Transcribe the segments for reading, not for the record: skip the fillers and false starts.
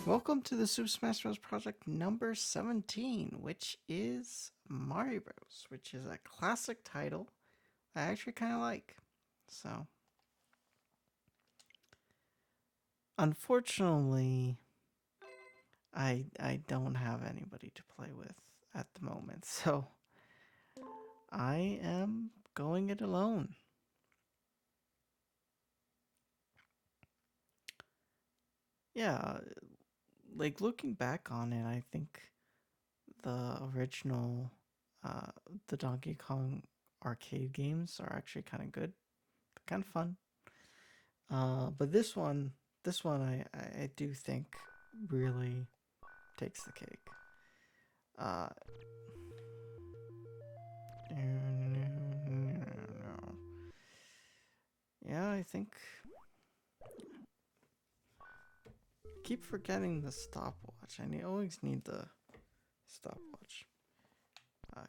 Welcome to the Super Smash Bros. Project number 17, which is Mario Bros., which is a classic title I actually kind of like. So, unfortunately, I don't have anybody to play with at the moment, so I am going it alone. Yeah, like looking back on it, I think the original, uh, the Donkey Kong arcade games are actually kind of good, kind of fun. But this one I do think really takes the cake. Uh, yeah, I think keep forgetting the stopwatch. Always need the stopwatch. Okay.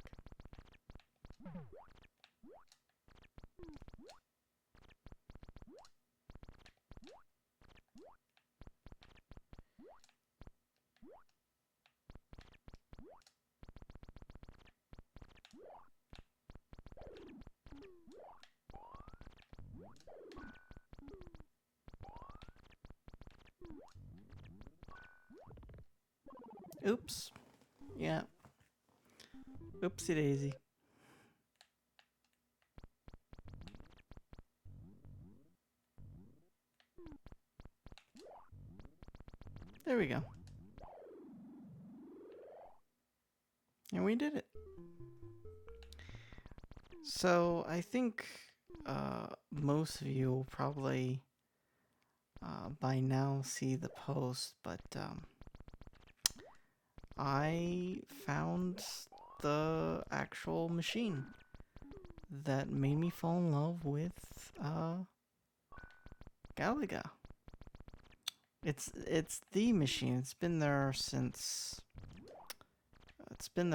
Oops. Yeah. Oopsie daisy. There we go. And we did it. So I think most of you will probably by now see the post, but I found the actual machine that made me fall in love with Galaga. It's the machine. It's been there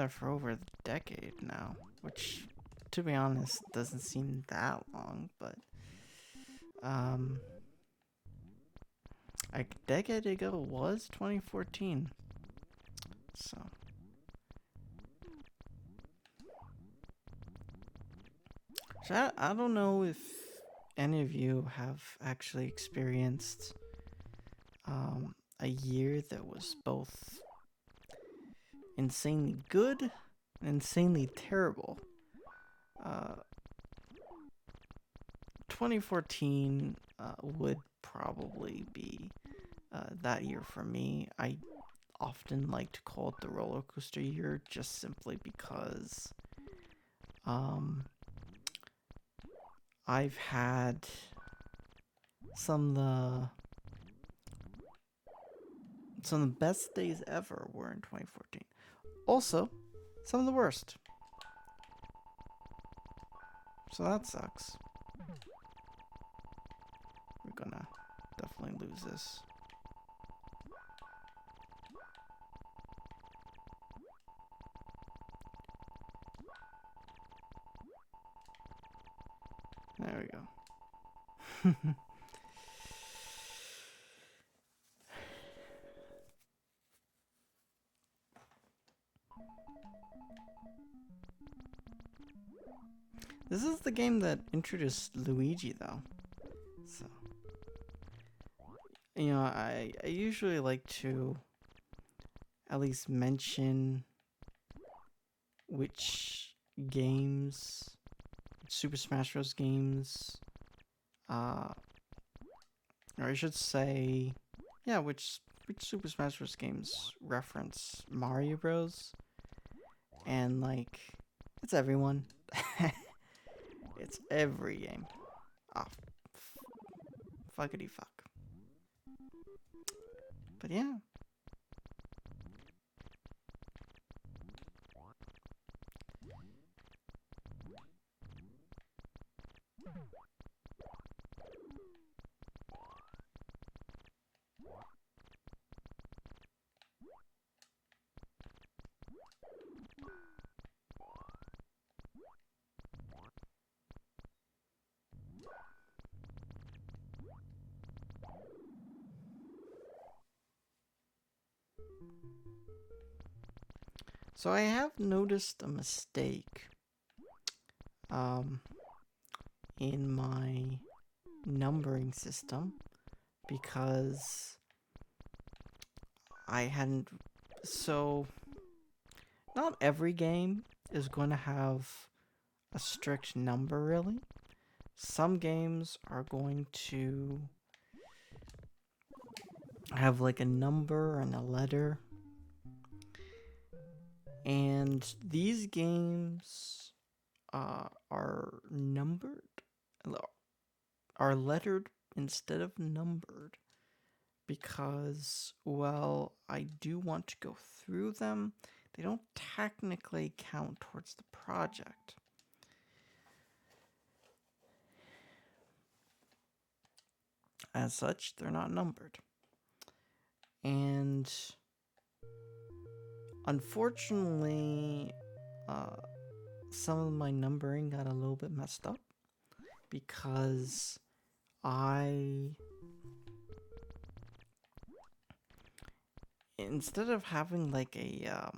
for over a decade now, which to be honest doesn't seem that long, but um a decade ago was 2014. So I don't know if any of you have actually experienced a year that was both insanely good and insanely terrible. Uh, 2014 would probably be that year for me. I often like to call it the roller coaster year just simply because I've had some of the best days ever were in 2014. Also, some of the worst. So that sucks. We're gonna definitely lose this. There we go. This is the game that introduced Luigi, though. So, I usually like to at least mention which games, Super Smash Bros. Games, or I should say, yeah, which Super Smash Bros. Games reference Mario Bros. And like, it's everyone. It's every game. Oh, fuckity fuck. But yeah. So I have noticed a mistake in my numbering system because I hadn't. So, not every game is going to have a strict number, really. Some games are going to have like a number and a letter. And these games are numbered, are lettered instead of numbered because, well, I do want to go through them. They don't technically count towards the project. As such, they're not numbered. And unfortunately, some of my numbering got a little bit messed up because instead of having like a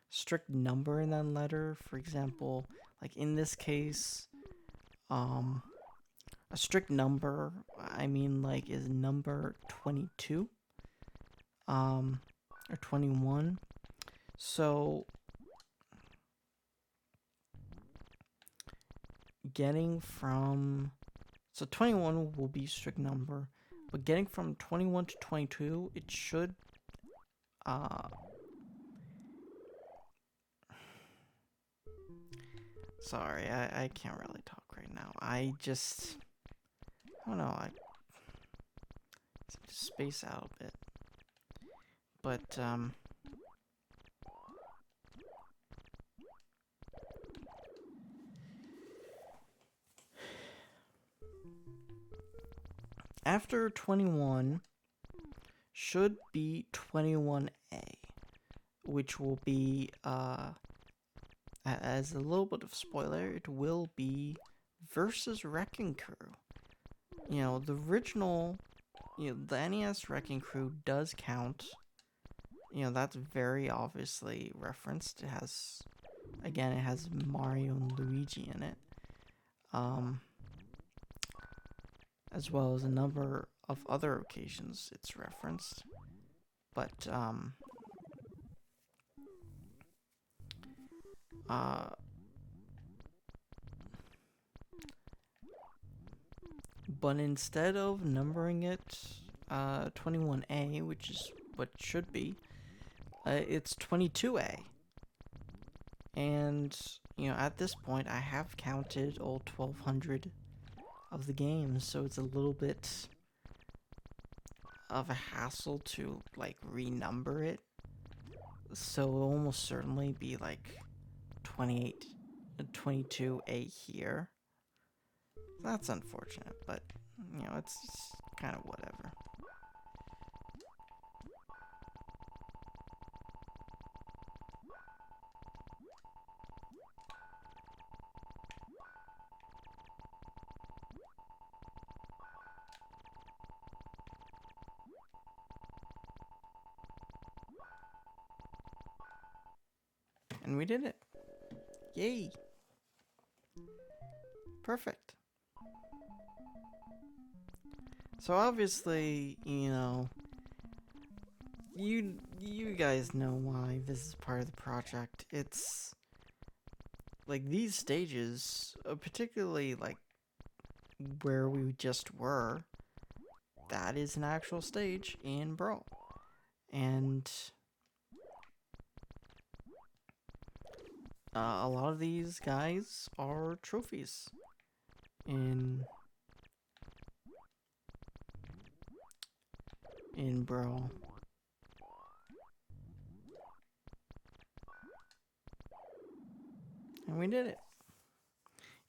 strict number in that letter, for example, like in this case, a strict number, I mean, like, is number 22, or 21. So, getting from, so 21 will be strict number, but getting from 21 to 22, it should, sorry, I can't really talk right now. I don't know, I just space out a bit. But, after 21 should be 21A, which will be, as a little bit of spoiler, it will be versus Wrecking Crew. You know, the original, the NES Wrecking Crew does count. You know, that's very obviously referenced. It has Mario and Luigi in it. As well as a number of other occasions it's referenced. But, but instead of numbering it 21A, which is what it should be, it's 22A. And, at this point, I have counted all 1,200 of the games, so it's a little bit of a hassle to, like, renumber it. So it'll almost certainly be, like, 22A here. That's unfortunate, but, it's kind of whatever. And we did it. Yay. Perfect. So obviously, you guys know why this is part of the project. It's like these stages, particularly like where we just were, that is an actual stage in Brawl. And a lot of these guys are trophies in Brawl. And we did it.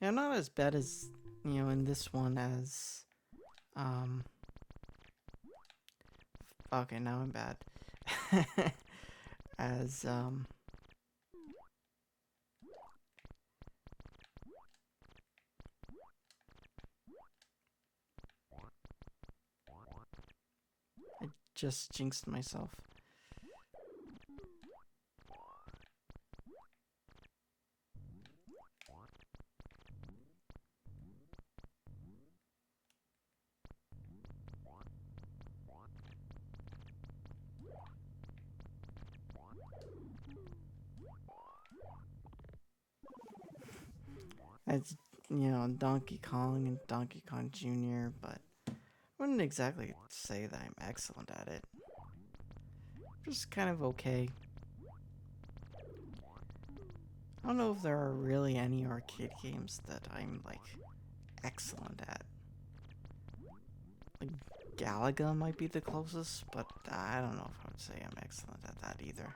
Not as bad as, in this one as, okay, now I'm bad. As, I just jinxed myself. It's, Donkey Kong and Donkey Kong Jr., but I wouldn't exactly say that I'm excellent at it. Just kind of okay. I don't know if there are really any arcade games that I'm, like, excellent at. Like, Galaga might be the closest, but I don't know if I would say I'm excellent at that either.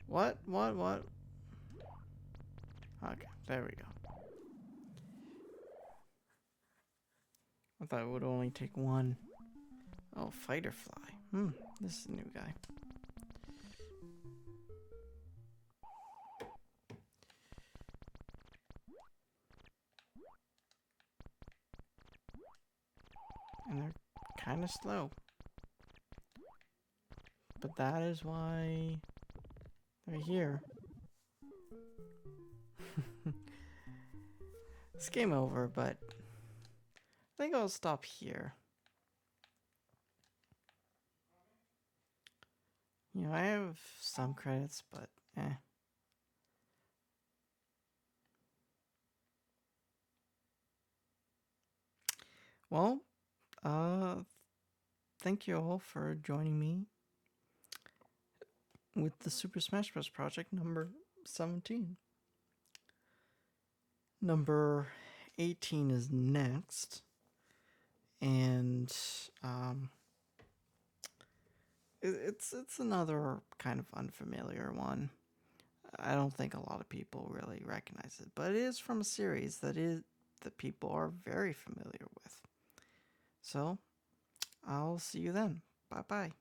What? What? Okay, there we go. I thought it would only take one. Oh, Fighter Fly. This is a new guy. And they're kind of slow. But that is why they're here. It's game over, but I think I'll stop here. I have some credits, but eh. Well, thank you all for joining me with the Super Smash Bros. Project number 17. Number 18 is next. And it's another kind of unfamiliar one. I don't think a lot of people really recognize it, but it is from a series that people are very familiar with. So, I'll see you then. Bye bye.